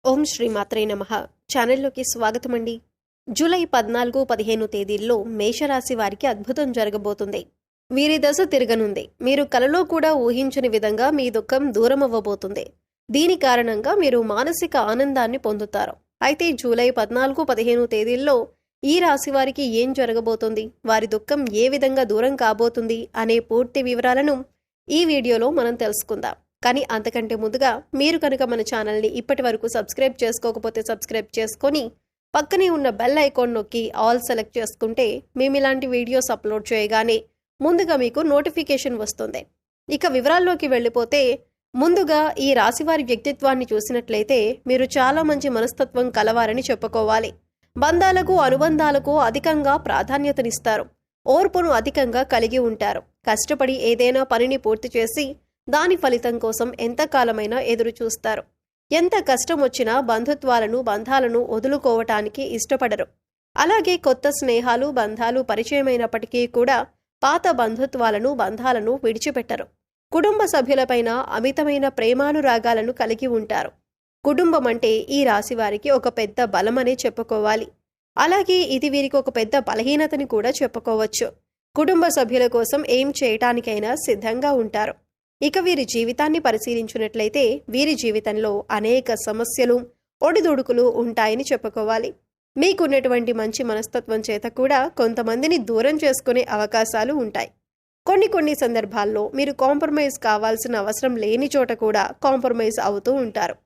ఓం శ్రీ మాత్రే నమః. ఛానల్లోకి స్వాగతం అండి. జూలై 14-15 తేదీల్లో మేషరాశి వారికి అద్భుతం జరగబోతుంది. వీరి దశ తిరగనుంది. మీరు కలలో కూడా ఊహించని విధంగా మీ దుఃఖం దూరమవ్వబోతుంది. దీని కారణంగా మీరు మానసిక ఆనందాన్ని పొందుతారు. అయితే జూలై 14-15 తేదీల్లో ఈ రాశి వారికి ఏం జరగబోతుంది, వారి దుఃఖం ఏ విధంగా దూరం కాబోతుంది అనే పూర్తి వివరాలను ఈ వీడియోలో మనం తెలుసుకుందాం. కానీ అంతకంటే ముందుగా మీరు కనుక మన ఛానల్ని ఇప్పటి వరకు సబ్స్క్రైబ్ చేసుకోకపోతే సబ్స్క్రైబ్ చేసుకొని పక్కనే ఉన్న బెల్ ఐకాన్ నొక్కి ఆల్ సెలెక్ట్ చేసుకుంటే మేము ఇలాంటి వీడియోస్ అప్లోడ్ చేయగానే ముందుగా మీకు నోటిఫికేషన్ వస్తుంది. ఇక వివరాల్లోకి వెళ్ళిపోతే ముందుగా ఈ రాశివారి వ్యక్తిత్వాన్ని చూసినట్లయితే మీరు చాలా మంచి మనస్తత్వం కలవారని చెప్పుకోవాలి. బంధాలకు అనుబంధాలకు అధికంగా ప్రాధాన్యతనిస్తారు. ఓర్పును అధికంగా కలిగి ఉంటారు. కష్టపడి ఏదైనా పనిని పూర్తి చేసి దాని ఫలితం కోసం ఎంతకాలమైనా ఎదురు చూస్తారు. ఎంత కష్టం వచ్చినా బంధాలను వదులుకోవటానికి ఇష్టపడరు. అలాగే కొత్త స్నేహాలు బంధాలు పరిచయమైనప్పటికీ కూడా పాత బంధాలను విడిచిపెట్టరు. కుటుంబ సభ్యులపైన అమితమైన ప్రేమానురాగాలను కలిగి ఉంటారు. కుటుంబం అంటే ఈ రాశి వారికి ఒక పెద్ద బలమనే చెప్పుకోవాలి. అలాగే ఇది వీరికి ఒక పెద్ద బలహీనతని కూడా చెప్పుకోవచ్చు. కుటుంబ సభ్యుల కోసం ఏం చేయటానికైనా సిద్ధంగా ఉంటారు. ఇక వీరి జీవితాన్ని పరిశీలించినట్లయితే వీరి జీవితంలో అనేక సమస్యలు ఒడిదుడుకులు ఉంటాయని చెప్పుకోవాలి. మీకున్నటువంటి మంచి మనస్తత్వం చేత కూడా కొంతమందిని దూరం చేసుకునే అవకాశాలు ఉంటాయి. కొన్ని సందర్భాల్లో మీరు కాంప్రమైజ్ కావాల్సిన అవసరం లేని చోట కూడా కాంప్రమైజ్ అవుతూ ఉంటారు.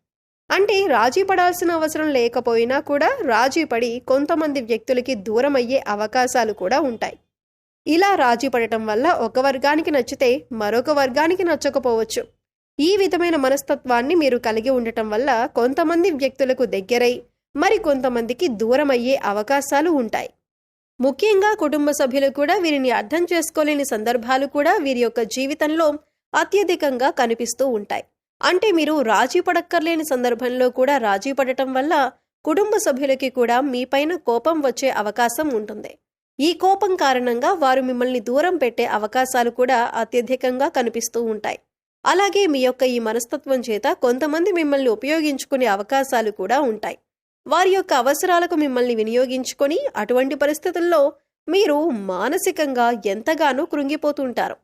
అంటే రాజీ పడాల్సిన అవసరం లేకపోయినా కూడా రాజీ పడి కొంతమంది వ్యక్తులకి దూరం అయ్యే అవకాశాలు కూడా ఉంటాయి. ఇలా రాజీ పడటం వల్ల ఒక వర్గానికి నచ్చితే మరొక వర్గానికి నచ్చకపోవచ్చు. ఈ విధమైన మనస్తత్వాన్ని మీరు కలిగి ఉండటం వల్ల కొంతమంది వ్యక్తులకు దగ్గరై మరి కొంతమందికి దూరం అయ్యే అవకాశాలు ఉంటాయి. ముఖ్యంగా కుటుంబ సభ్యులు కూడా వీరిని అర్థం చేసుకోలేని సందర్భాలు కూడా వీరి యొక్క జీవితంలో అత్యధికంగా కనిపిస్తూ ఉంటాయి. అంటే మీరు రాజీ పడక్కర్లేని సందర్భంలో కూడా రాజీ పడటం వల్ల కుటుంబ సభ్యులకి కూడా మీపైన కోపం వచ్చే అవకాశం ఉంటుంది. ఈ కోపం కారణంగా వారు మిమ్మల్ని దూరం పెట్టే అవకాశాలు కూడా అత్యధికంగా కనిపిస్తూ ఉంటాయి. అలాగే మీ యొక్క ఈ మనస్తత్వం చేత కొంతమంది మిమ్మల్ని ఉపయోగించుకునే అవకాశాలు కూడా ఉంటాయి. వారి యొక్క అవసరాలకు మిమ్మల్ని వినియోగించుకొని అటువంటి పరిస్థితుల్లో మీరు మానసికంగా ఎంతగానో కృంగిపోతుంటారు.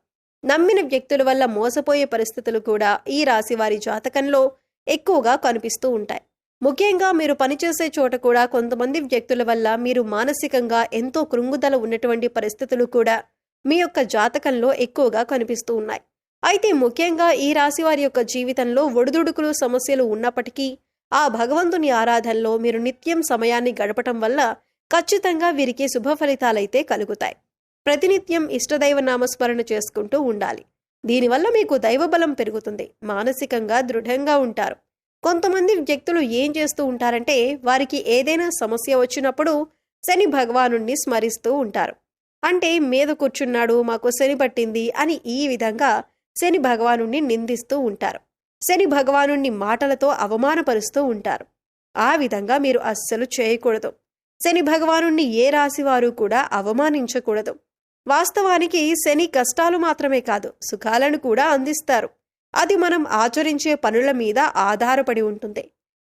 నమ్మిన వ్యక్తుల వల్ల మోసపోయే పరిస్థితులు కూడా ఈ రాశి వారి జాతకంలో ఎక్కువగా కనిపిస్తూ ఉంటాయి. ముఖ్యంగా మీరు పనిచేసే చోట కూడా కొంతమంది వ్యక్తుల వల్ల మీరు మానసికంగా ఎంతో కృంగుదల ఉన్నటువంటి పరిస్థితులు కూడా మీ యొక్క జాతకంలో ఎక్కువగా కనిపిస్తూ ఉన్నాయి. అయితే ముఖ్యంగా ఈ రాశి వారి యొక్క జీవితంలో ఒడిదుడుకులు సమస్యలు ఉన్నప్పటికీ ఆ భగవంతుని ఆరాధనలో మీరు నిత్యం సమయాన్ని గడపటం వల్ల ఖచ్చితంగా వీరికి శుభ ఫలితాలైతే కలుగుతాయి. ప్రతినిత్యం ఇష్టదైవ నామస్మరణ చేసుకుంటూ ఉండాలి. దీనివల్ల మీకు దైవబలం పెరుగుతుంది. మానసికంగా దృఢంగా ఉంటారు. కొంతమంది వ్యక్తులు ఏం చేస్తూ ఉంటారంటే వారికి ఏదైనా సమస్య వచ్చినప్పుడు శని భగవానుణ్ణి స్మరిస్తూ ఉంటారు. అంటే మీద కూర్చున్నాడు, మాకు శని పట్టింది అని ఈ విధంగా శని భగవానుణ్ణి నిందిస్తూ ఉంటారు. శని భగవానుణ్ణి మాటలతో అవమానపరుస్తూ ఉంటారు. ఆ విధంగా మీరు అస్సలు చేయకూడదు. శని భగవానుణ్ణి ఏ రాశివారు కూడా అవమానించకూడదు. వాస్తవానికి శని కష్టాలు మాత్రమే కాదు సుఖాలను కూడా అందిస్తారు. అది మనం ఆచరించే పనుల మీద ఆధారపడి ఉంటుంది.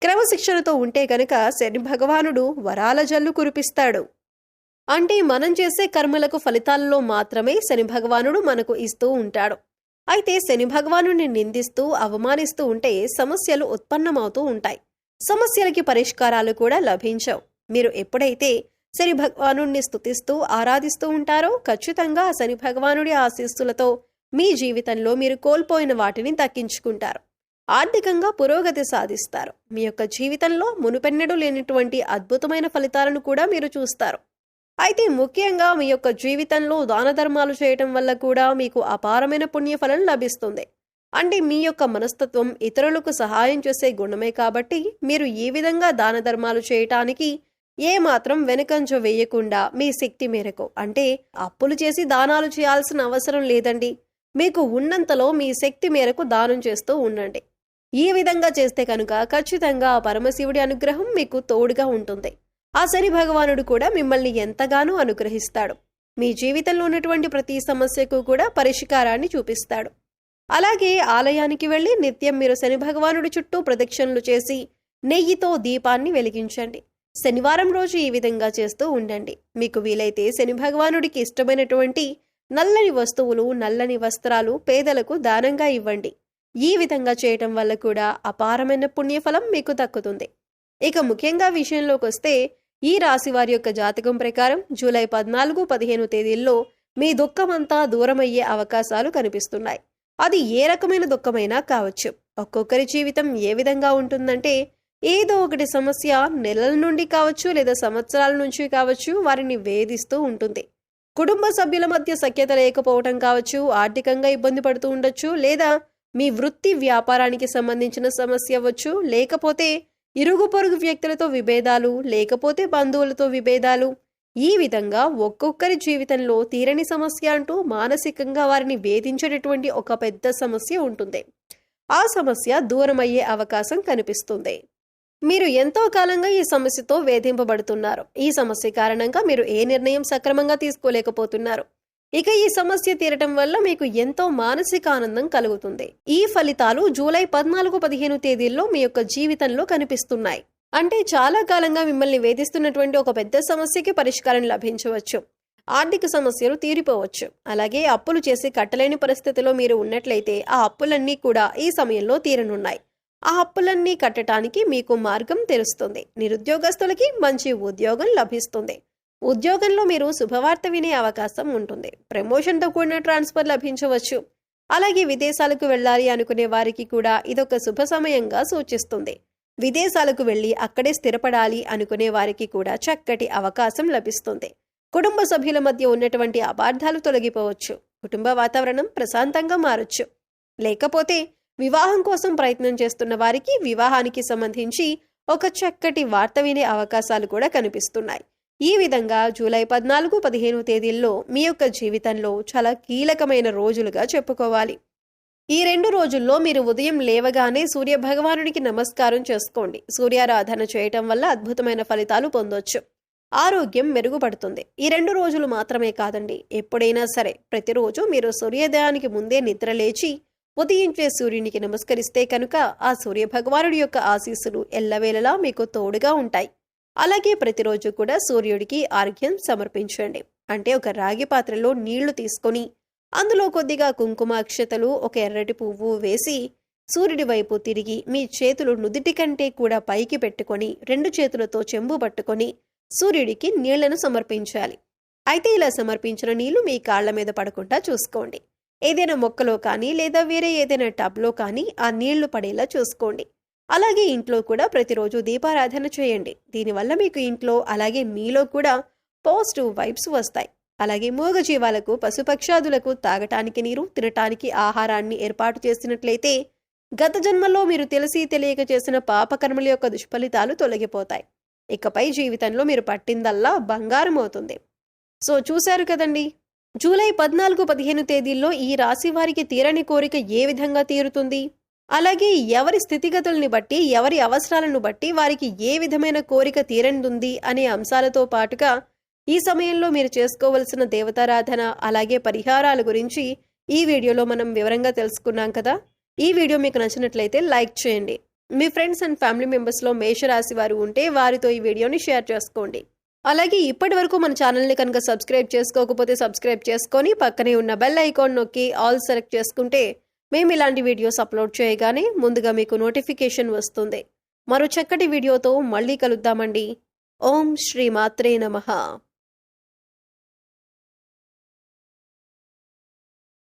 క్రమశిక్షణతో ఉంటే గనక శని భగవానుడు వరాల జల్లు కురిపిస్తాడు. అంటే మనం చేసే కర్మలకు ఫలితాల్లో మాత్రమే శని భగవానుడు మనకు ఇస్తూ ఉంటాడు. అయితే శని భగవానుడిని నిందిస్తూ అవమానిస్తూ ఉంటే సమస్యలు ఉత్పన్నమవుతూ ఉంటాయి. సమస్యలకి పరిష్కారాలు కూడా లభించవు. మీరు ఎప్పుడైతే శని భగవానుడిని స్తుతిస్తూ ఆరాధిస్తూ ఉంటారో ఖచ్చితంగా శని భగవానుడి ఆశీస్సులతో మీ జీవితంలో మీరు కోల్పోయిన వాటిని దక్కించుకుంటారు. ఆర్థికంగా పురోగతి సాధిస్తారు. మీ యొక్క జీవితంలో మునుపెన్నడూ లేనటువంటి అద్భుతమైన ఫలితాలను కూడా మీరు చూస్తారు. అయితే ముఖ్యంగా మీ యొక్క జీవితంలో దాన ధర్మాలు చేయటం వల్ల కూడా మీకు అపారమైన పుణ్యఫలం లభిస్తుంది. అంటే మీ యొక్క మనస్తత్వం ఇతరులకు సహాయం చేసే గుణమే కాబట్టి మీరు ఈ విధంగా దాన ధర్మాలు చేయటానికి ఏమాత్రం వెనుకంజ వేయకుండా మీ శక్తి మేరకు, అంటే అప్పులు చేసి దానాలు చేయాల్సిన అవసరం లేదండి. మీకు ఉన్నంతలో మీ శక్తి మేరకు దానం చేస్తూ ఉండండి. ఈ విధంగా చేస్తే కనుక ఖచ్చితంగా ఆ పరమశివుడి అనుగ్రహం మీకు తోడుగా ఉంటుంది. ఆ శని భగవానుడు కూడా మిమ్మల్ని ఎంతగానో అనుగ్రహిస్తాడు. మీ జీవితంలో ఉన్నటువంటి ప్రతి సమస్యకు కూడా పరిష్కారాన్ని చూపిస్తాడు. అలాగే ఆలయానికి వెళ్ళి నిత్యం మీరు శని భగవానుడి చుట్టూ ప్రదక్షిణలు చేసి నెయ్యితో దీపాన్ని వెలిగించండి. శనివారం రోజు ఈ విధంగా చేస్తూ ఉండండి. మీకు వీలైతే శని భగవానుడికి ఇష్టమైనటువంటి నల్లని వస్తువులు, నల్లని వస్త్రాలు పేదలకు దానంగా ఇవ్వండి. ఈ విధంగా చేయటం వల్ల కూడా అపారమైన పుణ్యఫలం మీకు దక్కుతుంది. ఇక ముఖ్యంగా విషయంలోకి వస్తే, ఈ రాశి వారి యొక్క జాతకం ప్రకారం జూలై 14, 15 తేదీల్లో మీ దుఃఖమంతా దూరమయ్యే అవకాశాలు కనిపిస్తున్నాయి. అది ఏ రకమైన దుఃఖమైనా కావచ్చు. ఒక్కొక్కరి జీవితం ఏ విధంగా ఉంటుందంటే, ఏదో ఒకటి సమస్య నెలల నుండి కావచ్చు లేదా సంవత్సరాల నుంచి కావచ్చు వారిని వేధిస్తూ ఉంటుంది. కుటుంబ సభ్యుల మధ్య సఖ్యత లేకపోవటం కావచ్చు, ఆర్థికంగా ఇబ్బంది పడుతూ ఉండొచ్చు, లేదా మీ వృత్తి వ్యాపారానికి సంబంధించిన సమస్య అవ్వచ్చు, లేకపోతే ఇరుగు పొరుగు వ్యక్తులతో విభేదాలు, లేకపోతే బంధువులతో విభేదాలు. ఈ విధంగా ఒక్కొక్కరి జీవితంలో తీరని సమస్య అంటూ మానసికంగా వారిని వేధించేటటువంటి ఒక పెద్ద సమస్య ఉంటుంది. ఆ సమస్య దూరమయ్యే అవకాశం కనిపిస్తుంది. మీరు ఎంతో కాలంగా ఈ సమస్యతో వేధింపబడుతున్నారు. ఈ సమస్య కారణంగా మీరు ఏ నిర్ణయం సక్రమంగా తీసుకోలేకపోతున్నారు. ఇక ఈ సమస్య తీరటం వల్ల మీకు ఎంతో మానసిక ఆనందం కలుగుతుంది. ఈ ఫలితాలు జూలై 14, 15 తేదీల్లో మీ యొక్క జీవితంలో కనిపిస్తున్నాయి. అంటే చాలా కాలంగా మిమ్మల్ని వేధిస్తున్నటువంటి ఒక పెద్ద సమస్యకి పరిష్కారం లభించవచ్చు. ఆర్థిక సమస్యలు తీరిపోవచ్చు. అలాగే అప్పులు చేసి కట్టలేని పరిస్థితిలో మీరు ఉన్నట్లయితే ఆ అప్పులన్నీ కూడా ఈ సమయంలో తీరనున్నాయి. ఆ అప్పులన్నీ కట్టడానికి మీకు మార్గం తెలుస్తుంది. నిరుద్యోగస్తులకి మంచి ఉద్యోగం లభిస్తుంది. ఉద్యోగంలో మీరు శుభవార్త వినే అవకాశం ఉంటుంది. ప్రమోషన్తో కూడిన ట్రాన్స్ఫర్ లభించవచ్చు. అలాగే విదేశాలకు వెళ్ళాలి అనుకునే వారికి కూడా ఇదొక శుభ సమయంగా సూచిస్తుంది. విదేశాలకు వెళ్ళి అక్కడే స్థిరపడాలి అనుకునే వారికి కూడా చక్కటి అవకాశం లభిస్తుంది. కుటుంబ సభ్యుల మధ్య ఉన్నటువంటి అపార్థాలు తొలగిపోవచ్చు. కుటుంబ వాతావరణం ప్రశాంతంగా మారొచ్చు. లేకపోతే వివాహం కోసం ప్రయత్నం చేస్తున్న వారికి వివాహానికి సంబంధించి ఒక చక్కటి వార్త వినే అవకాశాలు కూడా కనిపిస్తున్నాయి. ఈ విధంగా జూలై 14, 15 తేదీల్లో మీ యొక్క జీవితంలో చాలా కీలకమైన రోజులుగా చెప్పుకోవాలి. ఈ 2 రోజుల్లో మీరు ఉదయం లేవగానే సూర్య భగవానుడికి నమస్కారం చేసుకోండి. సూర్యారాధన చేయటం వల్ల అద్భుతమైన ఫలితాలు పొందొచ్చు. ఆరోగ్యం మెరుగుపడుతుంది. ఈ 2 రోజులు మాత్రమే కాదండి, ఎప్పుడైనా సరే ప్రతిరోజు మీరు సూర్యోదయానికి ముందే నిద్ర లేచి ఉదయించే సూర్యునికి నమస్కరిస్తే కనుక ఆ సూర్య భగవానుడి యొక్క ఆశీస్సులు ఎల్లవేళలా మీకు తోడుగా ఉంటాయి. అలాగే ప్రతిరోజు కూడా సూర్యుడికి ఆర్ఘ్యం సమర్పించండి. అంటే ఒక రాగి పాత్రలో నీళ్లు తీసుకొని అందులో కొద్దిగా కుంకుమ అక్షతలు, ఒక ఎర్రటి పువ్వు వేసి సూర్యుడి వైపు తిరిగి మీ చేతులు నుదిటి కంటే కూడా పైకి పెట్టుకొని 2 చేతులతో చెంబు పట్టుకొని సూర్యుడికి నీళ్లను సమర్పించాలి. అయితే ఇలా సమర్పించిన నీళ్లు మీ కాళ్ల మీద పడకుండా చూసుకోండి. ఏదైనా మొక్కలో కానీ లేదా వేరే ఏదైనా టబ్లో కానీ ఆ నీళ్లు పడేలా చూసుకోండి. అలాగే ఇంట్లో కూడా ప్రతిరోజు దీపారాధన చేయండి. దీనివల్ల మీకు ఇంట్లో అలాగే మీలో కూడా పాజిటివ్ వైబ్స్ వస్తాయి. అలాగే మూగజీవాలకు, పశుపక్షాదులకు తాగటానికి నీరు, తినటానికి ఆహారాన్ని ఏర్పాటు చేసినట్లయితే గత జన్మలో మీరు తెలిసి తెలియక చేసిన పాపకర్మల యొక్క దుష్ఫలితాలు తొలగిపోతాయి. ఇకపై జీవితంలో మీరు పట్టిందల్లా బంగారం అవుతుంది. సో చూశారు కదండి, జూలై 14, 15 తేదీల్లో ఈ రాశి వారికి తీరని కోరిక ఏ విధంగా తీరుతుంది, అలాగే ఎవరి స్థితిగతుల్ని బట్టి, ఎవరి అవసరాలను బట్టి వారికి ఏ విధమైన కోరిక తీరనుంది అనే అంశాలతో పాటుగా ఈ సమయంలో మీరు చేసుకోవలసిన దేవతారాధన అలాగే పరిహారాల గురించి ఈ వీడియోలో మనం వివరంగా తెలుసుకున్నాం కదా. ఈ వీడియో మీకు నచ్చినట్లయితే లైక్ చేయండి. మీ ఫ్రెండ్స్ అండ్ ఫ్యామిలీ మెంబర్స్లో మేషరాశి వారు ఉంటే వారితో ఈ వీడియోని షేర్ చేసుకోండి. అలాగే ఇప్పటి వరకు మన ఛానల్ని కనుక సబ్స్క్రైబ్ చేసుకోకపోతే సబ్స్క్రైబ్ చేసుకొని పక్కనే ఉన్న బెల్ ఐకాన్ నొక్కి ఆల్ సెలెక్ట్ చేసుకుంటే మేము ఇలాంటి వీడియోస్ అప్లోడ్ చేయగానే ముందుగా మీకు నోటిఫికేషన్ వస్తుంది. మరో చక్కటి వీడియోతో మళ్ళీ కలుద్దామండి. ఓం శ్రీ మాత్రే నమః.